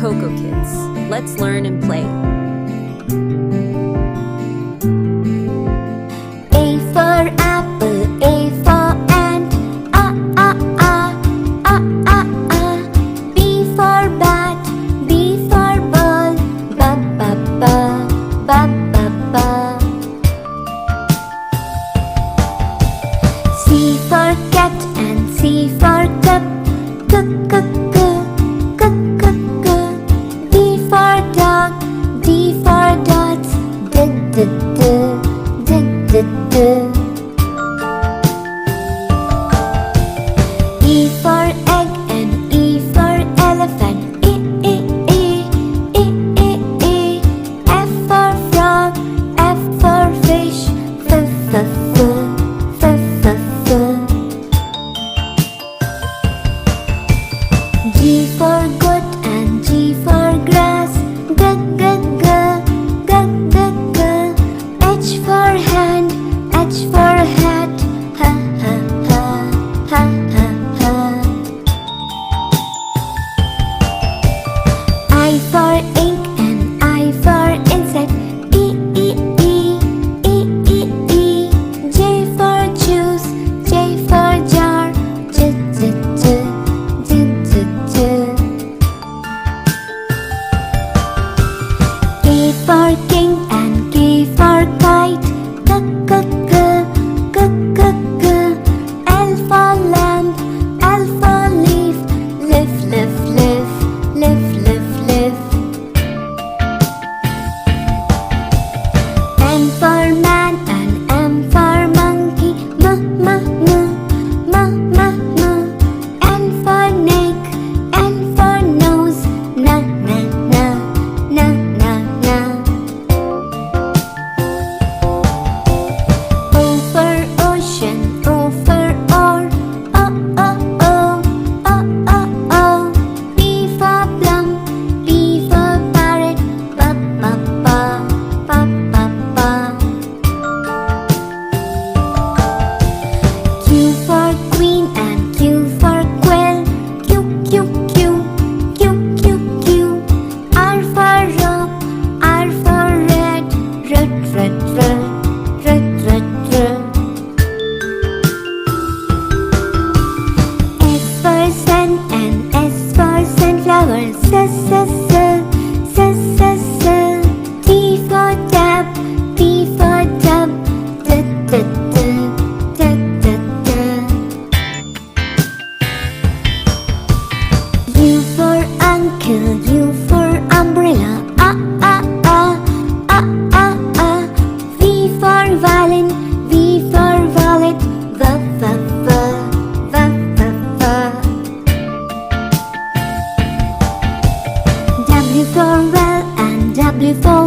Coco Kids. Let's learn and play. A for apple, A for ant, B for bat, B for ball, ba ba ba, ba ba ba. C for cat and C for cup, c c c c c c. D for dog, D for dots, d d d, d d d. E for egg and E for elephant, E E E, E E E. F for frog, F for fish, F F F, F F F. G for goat and G for grass, G G G, G G G. H for hand, H for hat, ha ha ha, ha ha ha. I for ink and I for insect, E E E, E E E. J for juice, J for jar, J J J, J J J. K for king and K for kite, K K K, K K K. L for lamp, L for leaf, lift lift lift, lift lift lift. M for man and M for monkey, M M M, M M M. N for neck, N for nose, na na na, na na na. O for ocean, O for oar, O O O, O O O. P for plum, P for parrot, pa pa pa, pa pa pa. Q for queen and Q for quail, Q Q Q, Q Q Q. R for rope, R for red, red red red, red red red. S for sun and S for sunflower, S S S, S S S. T for tap, T for tub, T T T, T T T. U for uncle, U for umbrella, V for violin, V for violet, V V V, V V V. W for well and W for